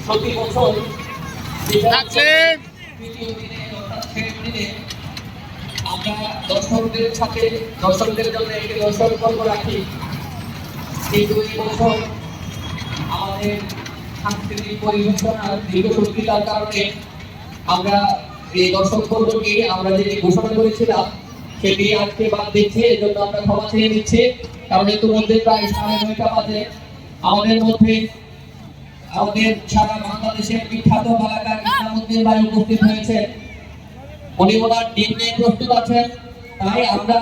প্রতি বছর আমরা দর্শকদের সাথে দর্শকদের জন্য একটি দর্শক পর্ব রাখি, কিন্তু এই বছর আমাদের সাংস্কৃতিক পরিবেশনার দীর্ঘসূত্রিতার কারণে আমরা এই দর্শক পর্বকে আমরা যে ঘোষণা করেছিলাম সেটি আজকে বাদ দিচ্ছি। এই জন্য আমরা ক্ষমা চেয়ে নিচ্ছি, কারণ ইতিমধ্যে প্রায় 9:30 বাজে। আমাদের মধ্যে আমাদের সারা বাংলাদেশের বিখ্যাত কলাকার ইসলামউদ্দিন ভাই উপস্থিত হয়েছে। উনি ওনার টিম নিয়ে প্রস্তুত আছেন, তাই আমরা